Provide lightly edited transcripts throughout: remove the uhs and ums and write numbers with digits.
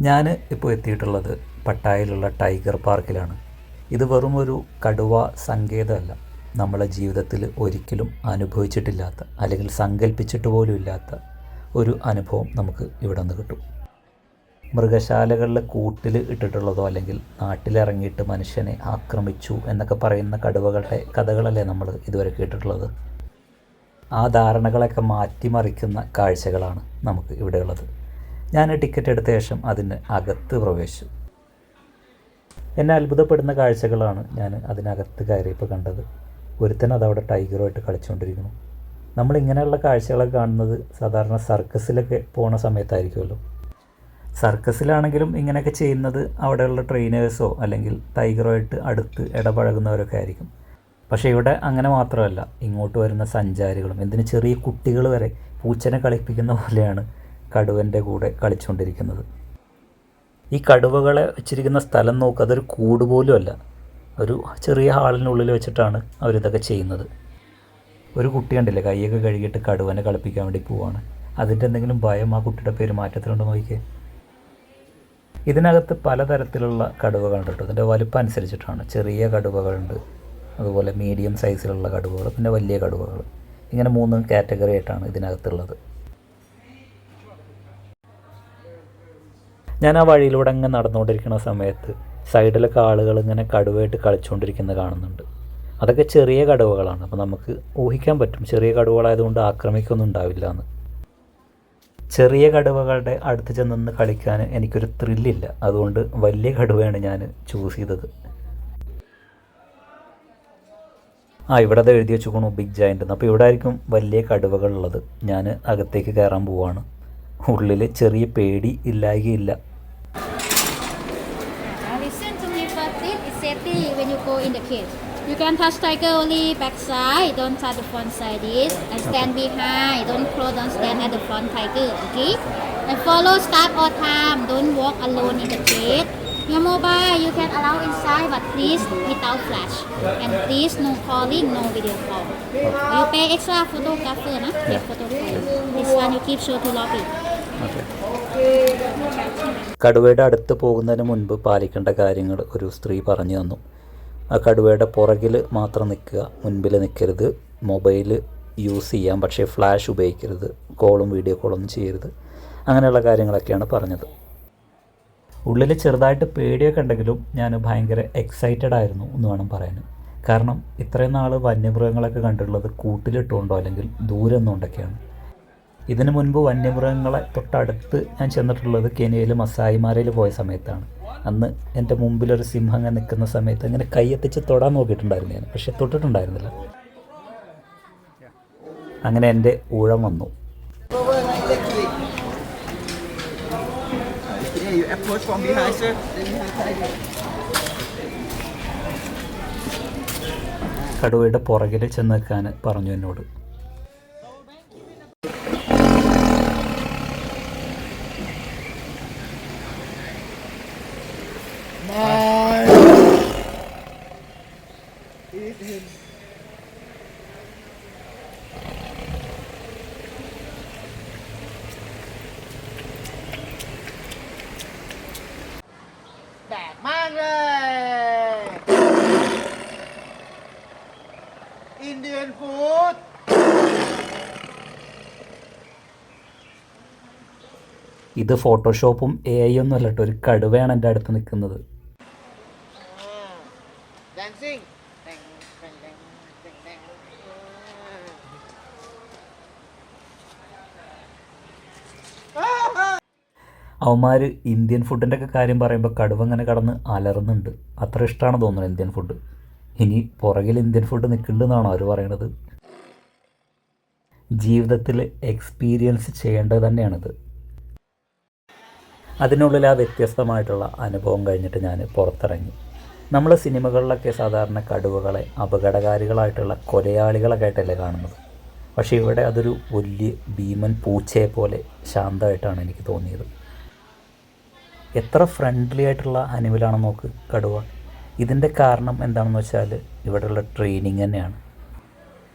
ഞാൻ ഇപ്പോൾ എത്തിയിട്ടുള്ളത് പട്ടായയിലുള്ള ടൈഗർ പാർക്കിലാണ്. ഇത് വെറും ഒരു കടുവ സങ്കേതമല്ല, നമ്മളെ ജീവിതത്തിൽ ഒരിക്കലും അനുഭവിച്ചിട്ടില്ലാത്ത അല്ലെങ്കിൽ സങ്കല്പിച്ചിട്ട് പോലും ഇല്ലാത്ത ഒരു അനുഭവം നമുക്ക് ഇവിടെ നിന്ന് കിട്ടും. മൃഗശാലകളിൽ കൂട്ടിൽ ഇട്ടിട്ടുള്ളതോ അല്ലെങ്കിൽ നാട്ടിലിറങ്ങിയിട്ട് മനുഷ്യനെ ആക്രമിച്ചു എന്നൊക്കെ പറയുന്ന കടുവകളുടെ കഥകളല്ലേ നമ്മൾ ഇതുവരെ കേട്ടിട്ടുള്ളത്. ആ ധാരണകളൊക്കെ മാറ്റിമറിക്കുന്ന കാഴ്ചകളാണ് നമുക്ക് ഇവിടെയുള്ളത്. ഞാൻ ടിക്കറ്റ് എടുത്ത ശേഷം അതിന് അകത്ത് പ്രവേശിച്ചു. എന്നെ അത്ഭുതപ്പെടുന്ന കാഴ്ചകളാണ് ഞാൻ അതിനകത്ത് കയറിയപ്പോൾ കണ്ടത്. ഒരുത്തൻ അതവിടെ ടൈഗറുമായിട്ട് കളിച്ചുകൊണ്ടിരിക്കുന്നു. നമ്മളിങ്ങനെയുള്ള കാഴ്ചകളൊക്കെ കാണുന്നത് സാധാരണ സർക്കസിലൊക്കെ പോണ സമയത്തായിരിക്കുമല്ലോ. സർക്കസിലാണെങ്കിലും ഇങ്ങനെയൊക്കെ ചെയ്യുന്നത് അവിടെയുള്ള ട്രെയിനേഴ്സോ അല്ലെങ്കിൽ ടൈഗറുമായിട്ട് അടുത്ത് ഇടപഴകുന്നവരൊക്കെ ആയിരിക്കും. പക്ഷേ ഇവിടെ അങ്ങനെ മാത്രമല്ല, ഇങ്ങോട്ട് വരുന്ന സഞ്ചാരികളും എന്തിന് ചെറിയ കുട്ടികൾ വരെ പൂച്ചനെ കളിപ്പിക്കുന്ന പോലെയാണ് കടുവൻ്റെ കൂടെ കളിച്ചുകൊണ്ടിരിക്കുന്നത്. ഈ കടുവകളെ വെച്ചിരിക്കുന്ന സ്ഥലം നോക്കുക, അതൊരു കൂട് പോലും അല്ല, ഒരു ചെറിയ ഹാളിനുള്ളിൽ വെച്ചിട്ടാണ് അവരിതൊക്കെ ചെയ്യുന്നത്. ഒരു കുട്ടി കണ്ടില്ലേ, കൈയൊക്കെ കഴുകിയിട്ട് കടുവനെ കളിപ്പിക്കാൻ വേണ്ടി പോവാണ്. അതിൻ്റെ എന്തെങ്കിലും ഭയം ആ കുട്ടിയുടെ പെരുമാറ്റത്തിലുണ്ടോ നോക്കിയേ. ഇതിനകത്ത് പലതരത്തിലുള്ള കടുവകളുണ്ട് കേട്ടോ. ഇതിൻ്റെ വലുപ്പം അനുസരിച്ചിട്ടാണ്. ചെറിയ കടുവകളുണ്ട്, അതുപോലെ മീഡിയം സൈസിലുള്ള കടുവകൾ, പിന്നെ വലിയ കടുവകൾ. ഇങ്ങനെ 3 കാറ്റഗറി ആയിട്ടാണ് ഇതിനകത്തുള്ളത്. ഞാൻ ആ വഴിയിലൂടെ അങ്ങ് നടന്നുകൊണ്ടിരിക്കുന്ന സമയത്ത് സൈഡിലൊക്കെ ആളുകൾ ഇങ്ങനെ കടുവയായിട്ട് കളിച്ചുകൊണ്ടിരിക്കുന്നത് കാണുന്നുണ്ട്. അതൊക്കെ ചെറിയ കടുവകളാണ്. അപ്പോൾ നമുക്ക് ഊഹിക്കാൻ പറ്റും ചെറിയ കടുവകളായതുകൊണ്ട് ആക്രമിക്കൊന്നും ഉണ്ടാവില്ല എന്ന്. ചെറിയ കടുവകളുടെ അടുത്ത് ചെന്ന് കളിക്കാൻ എനിക്കൊരു ത്രില്ലില്ല. അതുകൊണ്ട് വലിയ കടുവയാണ് ഞാൻ ചൂസ് ചെയ്തത്. ഇവിടെ അത് എഴുതി വെച്ചുകൊണ്ടു ബിഗ് ജയൻ്റ് എന്ന്. അപ്പോൾ ഇവിടെ ആയിരിക്കും വലിയ കടുവകളുള്ളത്. ഞാൻ അകത്തേക്ക് കയറാൻ പോവാണ്. ഉള്ളിൽ ചെറിയ പേടി ഇല്ലായികയില്ല. When you go in the cage, you can touch tiger only back side, don't touch the front side this, and stand behind, don't stand at the front tiger, okay? And follow start or time, don't walk alone in the cage. Your mobile you can allow inside, but please without flash, and please no calling, no video call. You pay extra photographer, na? Take photo. This one you keep show to lobby. കടുവയുടെ അടുത്ത് പോകുന്നതിന് മുൻപ് പാലിക്കേണ്ട കാര്യങ്ങൾ ഒരു സ്ത്രീ പറഞ്ഞു തന്നു. ആ കടുവയുടെ പുറകിൽ മാത്രം നിൽക്കുക, മുൻപിൽ നിൽക്കരുത്. മൊബൈൽ യൂസ് ചെയ്യാം, പക്ഷേ ഫ്ലാഷ് ഉപയോഗിക്കരുത്. കോളും വീഡിയോ കോളൊന്നും ചെയ്യരുത്. അങ്ങനെയുള്ള കാര്യങ്ങളൊക്കെയാണ് പറഞ്ഞത്. ഉള്ളിൽ ചെറുതായിട്ട് പേടിയൊക്കെ ഉണ്ടെങ്കിലും ഞാൻ ഭയങ്കര എക്സൈറ്റഡ് ആയിരുന്നു എന്ന് വേണം പറയാൻ. കാരണം ഇത്രയും നാൾ വന്യമൃഗങ്ങളൊക്കെ കണ്ടിട്ടുള്ളത് കൂട്ടിലിട്ടുകൊണ്ടോ അല്ലെങ്കിൽ ദൂരെ നിന്നുകൊണ്ടൊക്കെയാണ്. ഇതിനു മുൻപ് വന്യമൃഗങ്ങളെ തൊട്ടടുത്ത് ഞാൻ ചെന്നിട്ടുള്ളത് കെനിയയിൽ മസായിമാരയിൽ പോയ സമയത്താണ്. അന്ന് എൻ്റെ മുമ്പിലൊരു സിംഹം അങ്ങനെ നിൽക്കുന്ന സമയത്ത് അങ്ങനെ കൈയെത്തിച്ച് തൊടാൻ നോക്കിയിട്ടുണ്ടായിരുന്നു ഞാൻ, പക്ഷെ തൊട്ടിട്ടുണ്ടായിരുന്നില്ല. അങ്ങനെ എൻ്റെ ഊഴം വന്നു. കടുവയുടെ പുറകിൽ ചെന്ന് നിൽക്കാൻ പറഞ്ഞു എന്നോട്. Indian food. ഇത് ഫോട്ടോഷോപ്പും AI ഒന്നും അല്ല കേട്ടോ, ഒരു കടുവയാണ് എൻ്റെ അടുത്ത് നിൽക്കുന്നത്. Dancing. അവന്മാർ ഇന്ത്യൻ ഫുഡിൻ്റെ ഒക്കെ കാര്യം പറയുമ്പോൾ കടുവ അങ്ങനെ കടന്ന് അലറുന്നുണ്ട്. അത്ര ഇഷ്ടമാണ് തോന്നുന്നത് ഇന്ത്യൻ ഫുഡ്. ഇനി പുറകിൽ ഇന്ത്യൻ ഫുഡ് നിൽക്കുന്നുണ്ടെന്നാണോ അവർ പറയണത്? ജീവിതത്തിൽ എക്സ്പീരിയൻസ് ചെയ്യേണ്ടത് തന്നെയാണിത്. അതിനുള്ളിൽ ആ വ്യത്യസ്തമായിട്ടുള്ള അനുഭവം കഴിഞ്ഞിട്ട് ഞാൻ പുറത്തിറങ്ങി. നമ്മൾ സിനിമകളിലൊക്കെ സാധാരണ കടുവകളെ അപകടകാരികളായിട്ടുള്ള കൊലയാളികളൊക്കെ ആയിട്ടല്ലേ കാണുന്നത്. പക്ഷേ ഇവിടെ അതൊരു വലിയ ഭീമൻ പൂച്ചയെ പോലെ ശാന്തമായിട്ടാണ് എനിക്ക് തോന്നിയത്. എത്ര ഫ്രണ്ട്ലി ആയിട്ടുള്ള അനിമലാണെന്ന് നോക്ക് കടുവ. ഇതിൻ്റെ കാരണം എന്താണെന്ന് വെച്ചാൽ ഇവിടെയുള്ള ട്രെയിനിങ് തന്നെയാണ്.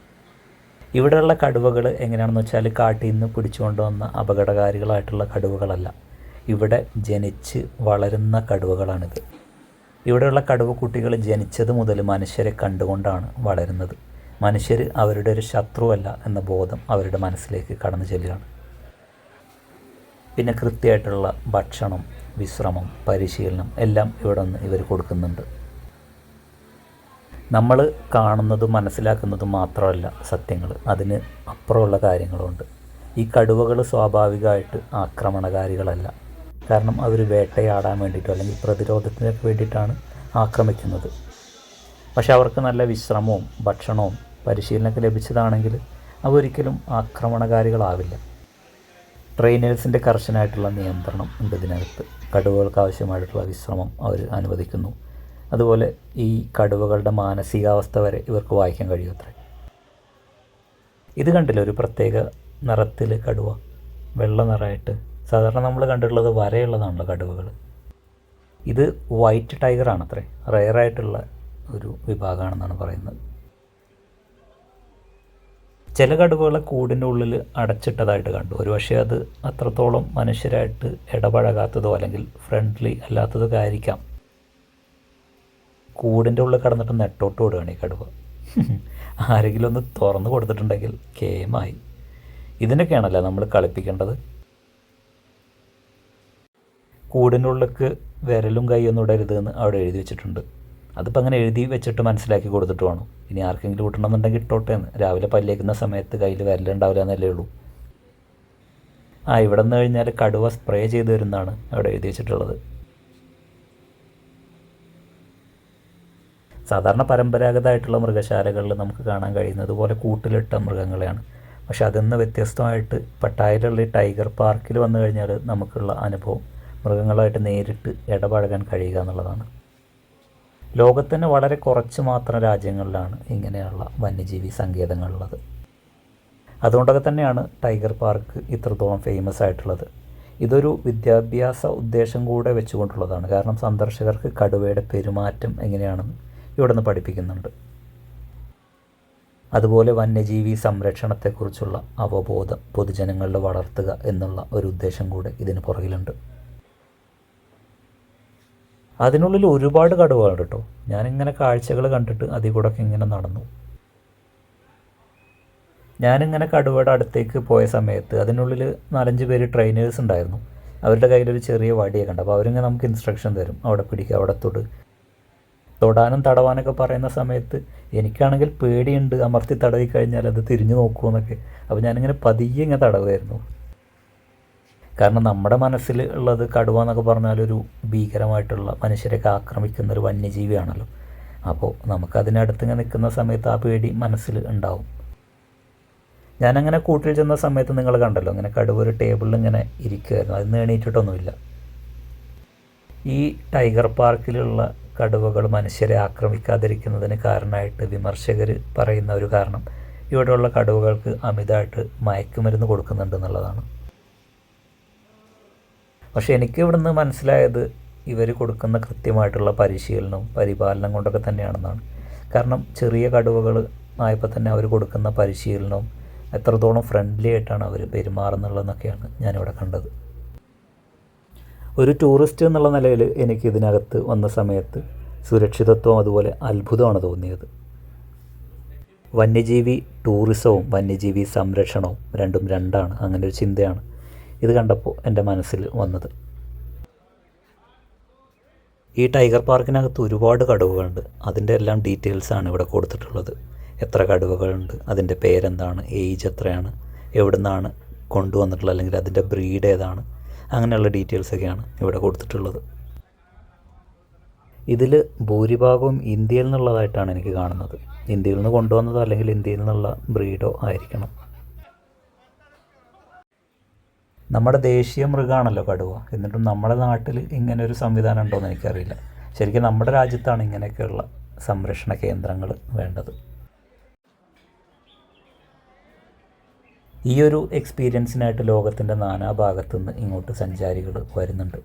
ഇവിടെയുള്ള കടുവകൾ എങ്ങനെയാണെന്ന് വെച്ചാൽ കാട്ടിൽ നിന്ന് പിടിച്ചുകൊണ്ട് വന്ന അപകടകാരികളായിട്ടുള്ള കടുവകളല്ല. ഇവിടെ ജനിച്ച് വളരുന്ന കടുവകളാണിത്. ഇവിടെയുള്ള കടുവ കുട്ടികൾ ജനിച്ചത് മുതൽ മനുഷ്യരെ കണ്ടുകൊണ്ടാണ് വളരുന്നത്. മനുഷ്യർ അവരുടെ ഒരു ശത്രുവല്ല എന്ന ബോധം അവരുടെ മനസ്സിലേക്ക് കടന്നു ചെല്ലുകയാണ്. പിന്നെ കൃത്യമായിട്ടുള്ള ഭക്ഷണം, വിശ്രമം, പരിശീലനം എല്ലാം ഇവിടെ നിന്ന് ഇവർ കൊടുക്കുന്നുണ്ട്. നമ്മൾ കാണുന്നതും മനസ്സിലാക്കുന്നതും മാത്രമല്ല സത്യങ്ങൾ, അതിന് അപ്പുറമുള്ള കാര്യങ്ങളുണ്ട്. ഈ കടുവകൾ സ്വാഭാവികമായിട്ട് ആക്രമണകാരികളല്ല. കാരണം അവർ വേട്ടയാടാൻ വേണ്ടിയിട്ടോ അല്ലെങ്കിൽ പ്രതിരോധത്തിനൊക്കെ വേണ്ടിയിട്ടാണ് ആക്രമിക്കുന്നത്. പക്ഷെ അവർക്ക് നല്ല വിശ്രമവും ഭക്ഷണവും പരിശീലനമൊക്കെ ലഭിച്ചതാണെങ്കിൽ അവരൊരിക്കലും ആക്രമണകാരികളാവില്ല. ട്രെയിനേഴ്സിൻ്റെ കർശനമായിട്ടുള്ള നിയന്ത്രണം ഉണ്ട് ഇതിനകത്ത്. കടുവകൾക്ക് ആവശ്യമായിട്ടുള്ള വിശ്രമം അവർ അനുവദിക്കുന്നു. അതുപോലെ ഈ കടുവകളുടെ മാനസികാവസ്ഥ വരെ ഇവർക്ക് വായിക്കാൻ കഴിയുമത്രേ. ഇത് കണ്ടില്ല, ഒരു പ്രത്യേക നിറത്തിൽ കടുവ, വെള്ള നിറമായിട്ട്. സാധാരണ നമ്മൾ കണ്ടിട്ടുള്ളത് വരയുള്ളതാണല്ലോ കടുവകൾ. ഇത് വൈറ്റ് ടൈഗറാണത്രേ. റെയറായിട്ടുള്ള ഒരു വിഭാഗമാണെന്നാണ് പറയുന്നത്. ചില കടുവകളെ കൂടിൻ്റെ ഉള്ളിൽ അടച്ചിട്ടതായിട്ട് കണ്ടു. ഒരുപക്ഷെ അത് അത്രത്തോളം മനുഷ്യരായിട്ട് ഇടപഴകാത്തതോ അല്ലെങ്കിൽ ഫ്രണ്ട്ലി അല്ലാത്തതോ ആയിരിക്കാം. കൂടിൻ്റെ ഉള്ളിൽ കടന്നിട്ട് നെട്ടോട്ട് വിടുകയാണ് ഈ കടുവ. ആരെങ്കിലും ഒന്ന് തുറന്നു കൊടുത്തിട്ടുണ്ടെങ്കിൽ കേമായി. ഇതിനൊക്കെയാണല്ലോ നമ്മൾ കളിപ്പിക്കേണ്ടത്. കൂടിൻ്റെ ഉള്ളിലേക്ക് വിരലും കൈയൊന്നും ഇടരുതെന്ന് അവിടെ എഴുതി വെച്ചിട്ടുണ്ട്. അതിപ്പോൾ അങ്ങനെ എഴുതി വെച്ചിട്ട് മനസ്സിലാക്കി കൊടുത്തിട്ട് വേണം. ഇനി ആർക്കെങ്കിലും ഇട്ടണമെന്നുണ്ടെങ്കിൽ ഇട്ടോട്ടെ എന്ന്. രാവിലെ പല്ലേക്കുന്ന സമയത്ത് കയ്യിൽ വിരലുണ്ടാവില്ല എന്നല്ലേ ഉള്ളൂ. ഇവിടെ നിന്ന് കഴിഞ്ഞാൽ കടുവ സ്പ്രേ ചെയ്ത് വരുന്നതാണ് അവിടെ എഴുതി വെച്ചിട്ടുള്ളത്. സാധാരണ പരമ്പരാഗതമായിട്ടുള്ള മൃഗശാലകളിൽ നമുക്ക് കാണാൻ കഴിയുന്നത് പോലെ കൂട്ടിലിട്ട മൃഗങ്ങളെയാണ്. പക്ഷെ അതിൽ നിന്ന് വ്യത്യസ്തമായിട്ട് പട്ടായയിലുള്ള ഈ ടൈഗർ പാർക്കിൽ വന്നു കഴിഞ്ഞാൽ നമുക്കുള്ള അനുഭവം മൃഗങ്ങളായിട്ട് നേരിട്ട് ഇടപഴകാൻ കഴിയുക എന്നുള്ളതാണ്. ലോകത്തിന് വളരെ കുറച്ച് മാത്രം രാജ്യങ്ങളിലാണ് ഇങ്ങനെയുള്ള വന്യജീവി സങ്കേതങ്ങളുള്ളത്. അതുകൊണ്ടൊക്കെ തന്നെയാണ് ടൈഗർ പാർക്ക് ഇത്രത്തോളം ഫേമസ് ആയിട്ടുള്ളത്. ഇതൊരു വിദ്യാഭ്യാസ ഉദ്ദേശം കൂടെ വെച്ചുകൊണ്ടുള്ളതാണ്. കാരണം സന്ദർശകർക്ക് കടുവയുടെ പെരുമാറ്റം എങ്ങനെയാണെന്ന് ഇവിടെ നിന്ന് പഠിപ്പിക്കുന്നുണ്ട്. അതുപോലെ വന്യജീവി സംരക്ഷണത്തെക്കുറിച്ചുള്ള അവബോധം പൊതുജനങ്ങളിൽ വളർത്തുക എന്നുള്ള ഒരു ഉദ്ദേശം കൂടെ ഇതിന് പുറകിലുണ്ട്. അതിനുള്ളിൽ ഒരുപാട് കടുവകളുണ്ട് കേട്ടോ. ഞാനിങ്ങനെ കാഴ്ചകൾ കണ്ടിട്ട് അതിൽ കൂടെ ഒക്കെ ഇങ്ങനെ നടന്നു. ഞാനിങ്ങനെ കടുവയുടെ അടുത്തേക്ക് പോയ സമയത്ത് അതിനുള്ളിൽ 4-5 പേര് ട്രെയിനേഴ്സ് ഉണ്ടായിരുന്നു. അവരുടെ കയ്യിലൊരു ചെറിയ വടിയൊക്കെ ഉണ്ട്. അപ്പോൾ അവരിങ്ങനെ നമുക്ക് ഇൻസ്ട്രക്ഷൻ തരും, അവിടെ പിടിക്കുക, അവിടെ തൊടാനും തടവാനൊക്കെ പറയുന്ന സമയത്ത് എനിക്കാണെങ്കിൽ പേടിയുണ്ട്, അമർത്തി തടവി കഴിഞ്ഞാൽ അത് തിരിഞ്ഞു നോക്കുമെന്നൊക്കെ. അപ്പോൾ ഞാനിങ്ങനെ പതിയെ ഇങ്ങനെ തടവുമായിരുന്നു. കാരണം നമ്മുടെ മനസ്സിൽ ഉള്ളത് കടുവ എന്നൊക്കെ പറഞ്ഞാലൊരു ഭീകരമായിട്ടുള്ള മനുഷ്യരെയൊക്കെ ആക്രമിക്കുന്ന ഒരു വന്യജീവിയാണല്ലോ. അപ്പോൾ നമുക്കതിനടുത്തിങ്ങനെ നിൽക്കുന്ന സമയത്ത് ആ പേടി മനസ്സിൽ ഉണ്ടാവും. ഞാനങ്ങനെ കൂട്ടിൽ ചെന്ന സമയത്ത് നിങ്ങൾ കണ്ടല്ലോ, അങ്ങനെ കടുവ ഒരു ടേബിളിൽ ഇങ്ങനെ ഇരിക്കുമായിരുന്നു. അതിന് എണീറ്റിട്ടൊന്നുമില്ല. ഈ ടൈഗർ പാർക്കിലുള്ള കടുവകൾ മനുഷ്യരെ ആക്രമിക്കാതിരിക്കുന്നതിന് കാരണമായിട്ട് വിമർശകർ പറയുന്ന ഒരു കാരണം ഇവിടെയുള്ള കടുവകൾക്ക് അമിതമായിട്ട് മയക്കുമരുന്ന് കൊടുക്കുന്നുണ്ട് എന്നുള്ളതാണ്. പക്ഷേ എനിക്ക് ഇവിടുന്ന് മനസ്സിലായത് ഇവർ കൊടുക്കുന്ന കൃത്യമായിട്ടുള്ള പരിശീലനവും പരിപാലനം കൊണ്ടൊക്കെ തന്നെയാണെന്നാണ്. കാരണം ചെറിയ കടുവകൾ ആയപ്പോൾ തന്നെ അവർ കൊടുക്കുന്ന പരിശീലനവും എത്രത്തോളം ഫ്രണ്ട്ലി ആയിട്ടാണ് അവർ പെരുമാറുന്നുള്ളതെന്നൊക്കെയാണ് ഞാനിവിടെ കണ്ടത്. ഒരു ടൂറിസ്റ്റ് എന്നുള്ള നിലയിൽ എനിക്ക് ഇതിനകത്ത് വന്ന സമയത്ത് സുരക്ഷിതത്വം അതുപോലെ അത്ഭുതമാണ് തോന്നിയത്. വന്യജീവി ടൂറിസവും വന്യജീവി സംരക്ഷണവും രണ്ടും രണ്ടാണ്. അങ്ങനെ ഒരു ചിന്തയാണ് ഇത് കണ്ടപ്പോൾ എൻ്റെ മനസ്സിൽ വന്നത്. ഈ ടൈഗർ പാർക്കിനകത്ത് ഒരുപാട് കടുവകളുണ്ട്. അതിൻ്റെ എല്ലാം ഡീറ്റെയിൽസാണ് ഇവിടെ കൊടുത്തിട്ടുള്ളത്. എത്ര കടുവകളുണ്ട്, അതിൻ്റെ പേരെന്താണ്, ഏജ് എത്രയാണ്, എവിടെ നിന്നാണ് കൊണ്ടുവന്നിട്ടുള്ളത്, അല്ലെങ്കിൽ അതിൻ്റെ ബ്രീഡ് ഏതാണ്, അങ്ങനെയുള്ള ഡീറ്റെയിൽസൊക്കെയാണ് ഇവിടെ കൊടുത്തിട്ടുള്ളത്. ഇതിൽ ഭൂരിഭാഗവും ഇന്ത്യയിൽ നിന്നുള്ളതായിട്ടാണ് എനിക്ക് കാണുന്നത്. ഇന്ത്യയിൽ നിന്ന് കൊണ്ടുവന്നതോ അല്ലെങ്കിൽ ഇന്ത്യയിൽ നിന്നുള്ള ബ്രീഡോ ആയിരിക്കണം. നമ്മുടെ ദേശീയ മൃഗമാണല്ലോ കടുവ. എന്നിട്ടും നമ്മുടെ നാട്ടിൽ ഇങ്ങനെ ഒരു സംവിധാനം ഉണ്ടോയെന്ന് എനിക്കറിയില്ല. ശരിക്കും നമ്മുടെ രാജ്യത്താണ് ഇങ്ങനെയൊക്കെയുള്ള സംരക്ഷണ കേന്ദ്രങ്ങൾ വേണ്ടത്. ഈ ഒരു എക്സ്പീരിയൻസിനായിട്ട് ലോകത്തിൻ്റെ നാനാഭാഗത്തു നിന്ന് ഇങ്ങോട്ട് സഞ്ചാരികൾ വരുന്നുണ്ട്.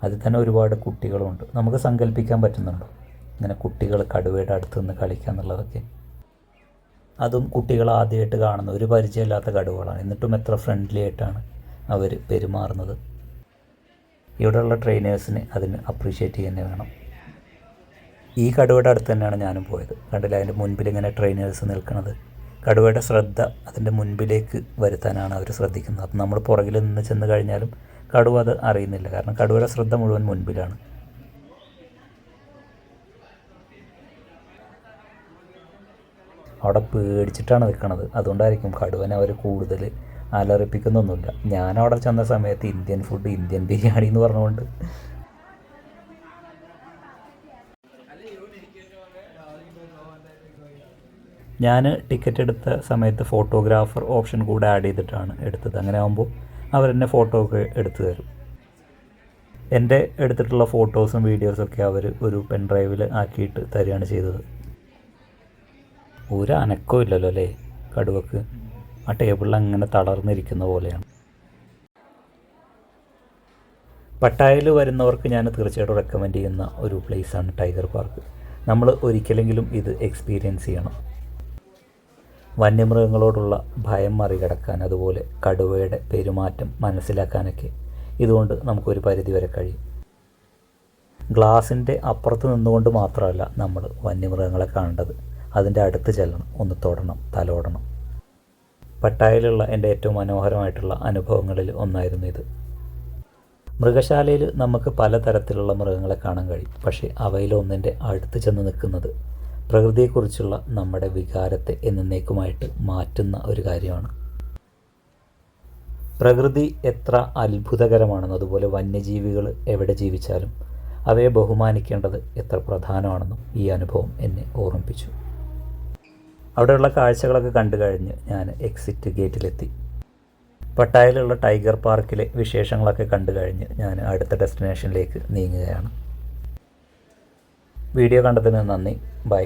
അതിൽ തന്നെ ഒരുപാട് കുട്ടികളുമുണ്ട്. നമുക്ക് സങ്കല്പിക്കാൻ പറ്റുന്നുണ്ടോ ഇങ്ങനെ കുട്ടികൾ കടുവയുടെ അടുത്ത് നിന്ന് കളിക്കുക എന്നുള്ളതൊക്കെ? അതും കുട്ടികൾ ആദ്യമായിട്ട് കാണുന്ന ഒരു പരിചയമില്ലാത്ത കടുവകളാണ്. എന്നിട്ടും എത്ര ഫ്രണ്ട്ലി ആയിട്ടാണ് അവർ പെരുമാറുന്നത്. ഇവിടെയുള്ള ട്രെയിനേഴ്സിന് അതിന് അപ്രീഷിയേറ്റ് ചെയ്യുക തന്നെ വേണം. ഈ കടുവയുടെ അടുത്ത് തന്നെയാണ് ഞാനും പോയത്. കണ്ടില്ല, അതിൻ്റെ മുൻപിൽ ഇങ്ങനെ ട്രെയിനേഴ്സ് നിൽക്കുന്നത്. കടുവയുടെ ശ്രദ്ധ അതിൻ്റെ മുൻപിലേക്ക് വരുത്താനാണ് അവർ ശ്രദ്ധിക്കുന്നത്. അപ്പം നമ്മൾ പുറകിൽ നിന്ന് ചെന്ന് കഴിഞ്ഞാലും കടുവ അത് അറിയുന്നില്ല, കാരണം കടുവയുടെ ശ്രദ്ധ മുഴുവൻ മുൻപിലാണ്. അവിടെ പേടിച്ചിട്ടാണ് നിൽക്കുന്നത്. അതുകൊണ്ടായിരിക്കും കടുവനെ അവർ കൂടുതൽ അലറിപ്പിക്കുന്നൊന്നുമില്ല. ഞാനവിടെ ചെന്ന സമയത്ത് ഇന്ത്യൻ ഫുഡ്, ഇന്ത്യൻ ബിരിയാണി എന്ന് പറഞ്ഞുകൊണ്ട് ഞാൻ ടിക്കറ്റ് എടുത്ത സമയത്ത് ഫോട്ടോഗ്രാഫർ ഓപ്ഷൻ കൂടെ ആഡ് ചെയ്തിട്ടാണ് എടുത്തത്. അങ്ങനെ ആകുമ്പോൾ അവരെന്നെ ഫോട്ടോ ഒക്കെ എടുത്തു തരും. എൻ്റെ എടുത്തിട്ടുള്ള ഫോട്ടോസും വീഡിയോസൊക്കെ അവർ ഒരു പെൻ ഡ്രൈവിൽ ആക്കിയിട്ട് തരികയാണ് ചെയ്തത്. ഒരു അനക്കവും ഇല്ലല്ലോ അല്ലേ കടുവക്ക്. ആ ടേബിളിൽ അങ്ങനെ തളർന്നിരിക്കുന്ന പോലെയാണ്. പട്ടായയിൽ വരുന്നവർക്ക് ഞാൻ തീർച്ചയായിട്ടും റെക്കമെൻഡ് ചെയ്യുന്ന ഒരു പ്ലേസാണ് ടൈഗർ പാർക്ക്. നമ്മൾ ഒരിക്കലെങ്കിലും ഇത് എക്സ്പീരിയൻസ് ചെയ്യണം. വന്യമൃഗങ്ങളോടുള്ള ഭയം മറികടക്കാൻ, അതുപോലെ കടുവയുടെ പെരുമാറ്റം മനസ്സിലാക്കാനൊക്കെ ഇതുകൊണ്ട് നമുക്കൊരു പരിധി വരെ കഴിയും. ഗ്ലാസിൻ്റെ അപ്പുറത്ത് നിന്നുകൊണ്ട് മാത്രമല്ല നമ്മൾ വന്യമൃഗങ്ങളെ കാണേണ്ടത്, അതിൻ്റെ അടുത്ത് ചെല്ലണം, ഒന്ന് തൊടണം, തലോടണം. പട്ടായയിലുള്ള എൻ്റെ ഏറ്റവും മനോഹരമായിട്ടുള്ള അനുഭവങ്ങളിൽ ഒന്നായിരുന്നു ഇത്. മൃഗശാലയിൽ നമുക്ക് പലതരത്തിലുള്ള മൃഗങ്ങളെ കാണാൻ കഴിയും. പക്ഷേ അവയിലൊന്നിൻ്റെ അടുത്ത് ചെന്ന് നിൽക്കുന്നത് പ്രകൃതിയെക്കുറിച്ചുള്ള നമ്മുടെ വികാരത്തെ എന്നേക്കുമായിട്ട് മാറ്റുന്ന ഒരു കാര്യമാണ്. പ്രകൃതി എത്ര അത്ഭുതകരമാണെന്നും അതുപോലെ വന്യജീവികൾ എവിടെ ജീവിച്ചാലും അവയെ ബഹുമാനിക്കേണ്ടത് എത്ര പ്രധാനമാണെന്നും ഈ അനുഭവം എന്നെ ഓർമ്മിപ്പിച്ചു. അവിടെയുള്ള കാഴ്ചകളൊക്കെ കണ്ടു കഴിഞ്ഞ് ഞാൻ എക്സിറ്റ് ഗേറ്റിലെത്തി. പട്ടായയിലുള്ള ടൈഗർ പാർക്കിലെ വിശേഷങ്ങളൊക്കെ കണ്ടു കഴിഞ്ഞ് ഞാൻ അടുത്ത ഡെസ്റ്റിനേഷനിലേക്ക് നീങ്ങുകയാണ്. വീഡിയോ കണ്ടതിന് നന്ദി. ബൈ.